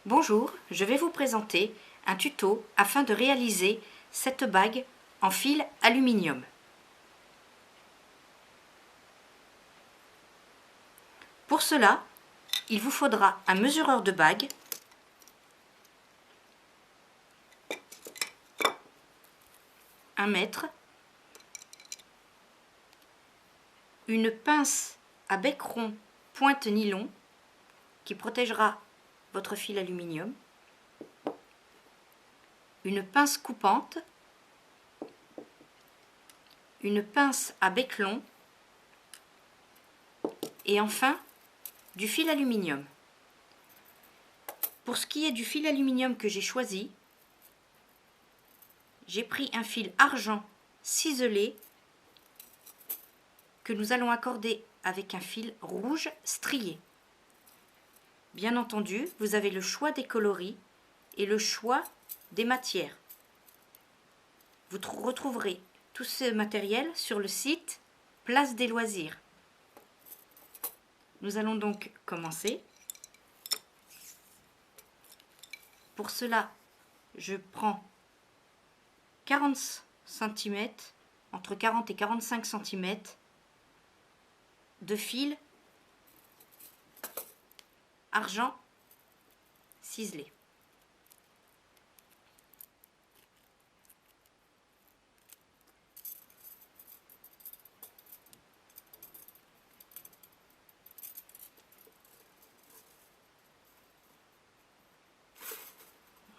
Bonjour, je vais vous présenter un tuto afin de réaliser cette bague en fil aluminium. Pour cela, il vous faudra un mesureur de bague, un mètre, une pince à bec rond pointe nylon qui protégera votre fil aluminium, une pince coupante, une pince à bec long et enfin du fil aluminium. Pour ce qui est du fil aluminium que j'ai choisi, j'ai pris un fil argent ciselé que nous allons accorder avec un fil rouge strié. Bien entendu, vous avez le choix des coloris et le choix des matières. Vous retrouverez tout ce matériel sur le site Place des Loisirs. Nous allons donc commencer. Pour cela, je prends 40 cm, entre 40 et 45 cm de fil argent ciselé.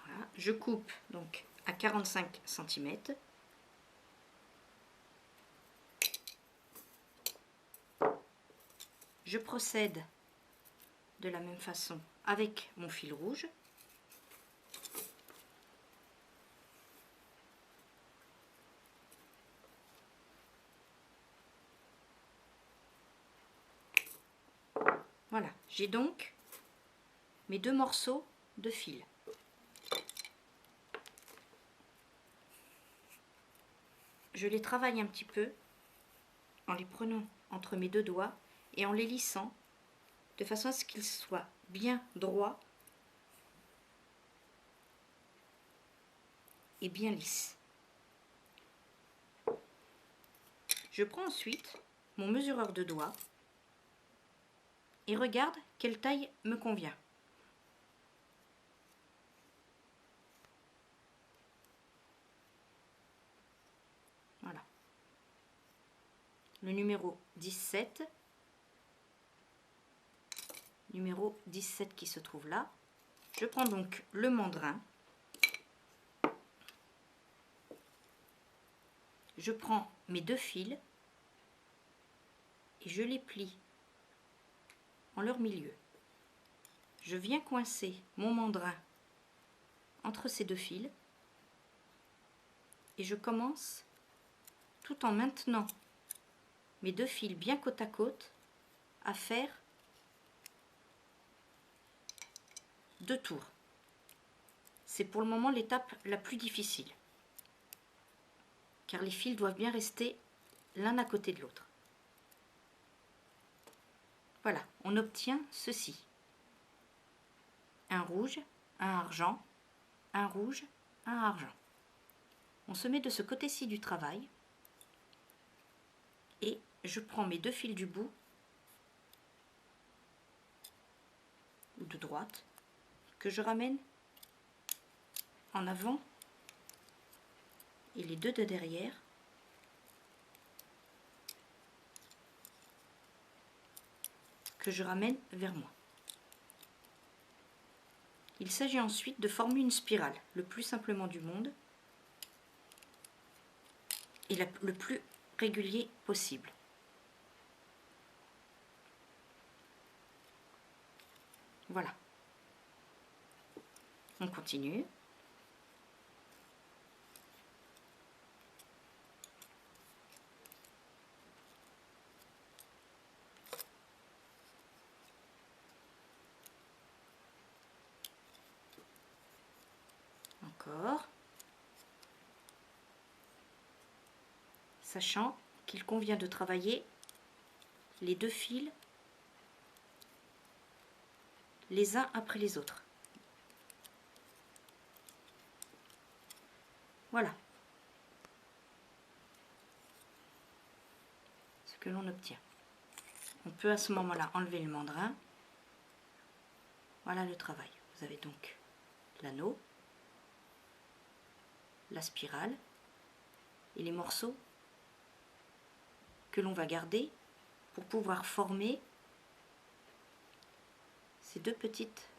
Voilà, je coupe donc à 45 cm. Je procède de la même façon avec mon fil rouge. Voilà, j'ai donc mes deux morceaux de fil. Je les travaille un petit peu en les prenant entre mes deux doigts et en les lissant de façon à ce qu'ils soient bien droits et bien lisses. Je prends ensuite mon mesureur de doigts et regarde quelle taille me convient. Voilà. Le numéro 17. Numéro 17 qui se trouve là. Je prends donc le mandrin. Je prends mes deux fils et je les plie en leur milieu. Je viens coincer mon mandrin entre ces deux fils et je commence, tout en maintenant mes deux fils bien côte à côte, à faire 2 tours. C'est pour le moment l'étape la plus difficile, car les fils doivent bien rester l'un à côté de l'autre. Voilà, on obtient ceci. Un rouge, un argent, un rouge, un argent. On se met de ce côté-ci du travail et je prends mes deux fils du bout ou de droite que je ramène en avant et les deux de derrière que je ramène vers moi. Il s'agit ensuite de former une spirale le plus simplement du monde et le plus régulier possible. Voilà. On continue. Encore. Sachant qu'il convient de travailler les deux fils les uns après les autres. Voilà ce que l'on obtient. On peut à ce moment-là enlever le mandrin. Voilà le travail. Vous avez donc l'anneau, la spirale et les morceaux que l'on va garder pour pouvoir former ces deux petites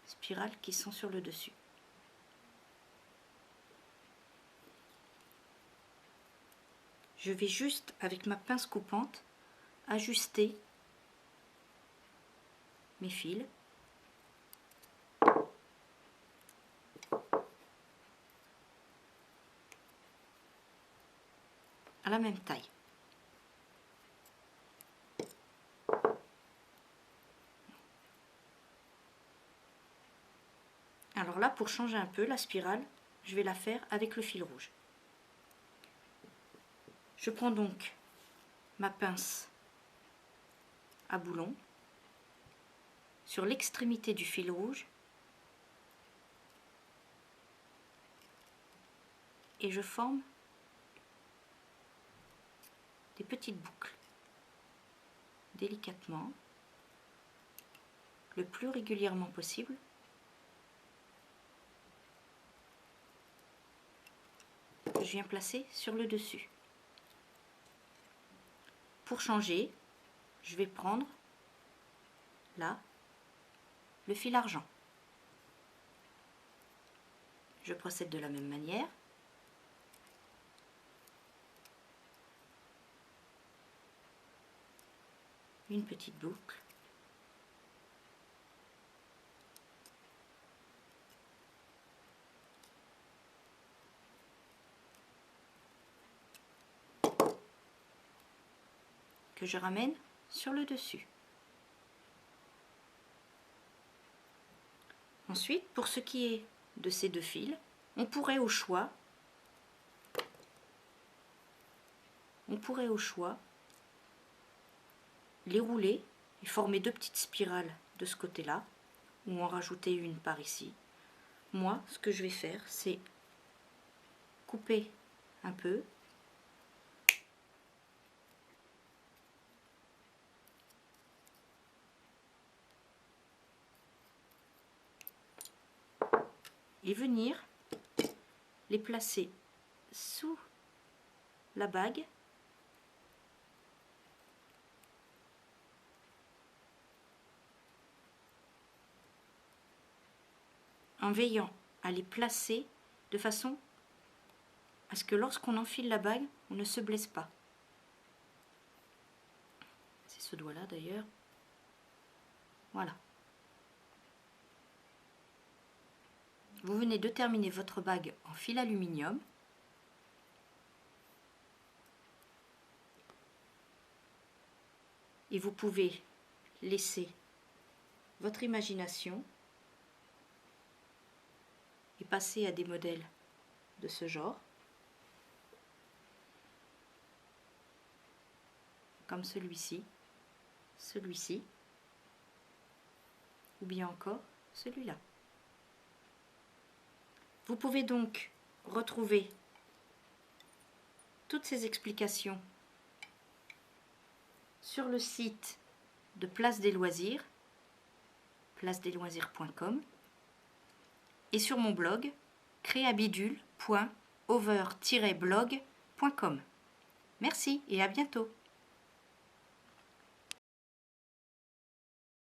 spirales qui sont sur le dessus. Je vais juste, avec ma pince coupante, ajuster mes fils à la même taille. Alors là, pour changer un peu la spirale, je vais la faire avec le fil rouge. Je prends donc ma pince à boulon sur l'extrémité du fil rouge et je forme des petites boucles délicatement, le plus régulièrement possible. Que je viens placer sur le dessus. Pour changer, je vais prendre là le fil argent. Je procède de la même manière. Une petite boucle. Que je ramène sur le dessus. Ensuite, pour ce qui est de ces deux fils, on pourrait au choix les rouler et former deux petites spirales de ce côté-là, ou en rajouter une par ici. Moi, ce que je vais faire, c'est couper un peu et venir les placer sous la bague en veillant à les placer de façon à ce que lorsqu'on enfile la bague, on ne se blesse pas. C'est ce doigt-là d'ailleurs. Voilà. Vous venez de terminer votre bague en fil aluminium. Et vous pouvez laisser votre imagination et passer à des modèles de ce genre, comme celui-ci, celui-ci, ou bien encore celui-là. Vous pouvez donc retrouver toutes ces explications sur le site de Place des Loisirs, placedesloisirs.com, et sur mon blog créabidule.over-blog.com. Merci et à bientôt.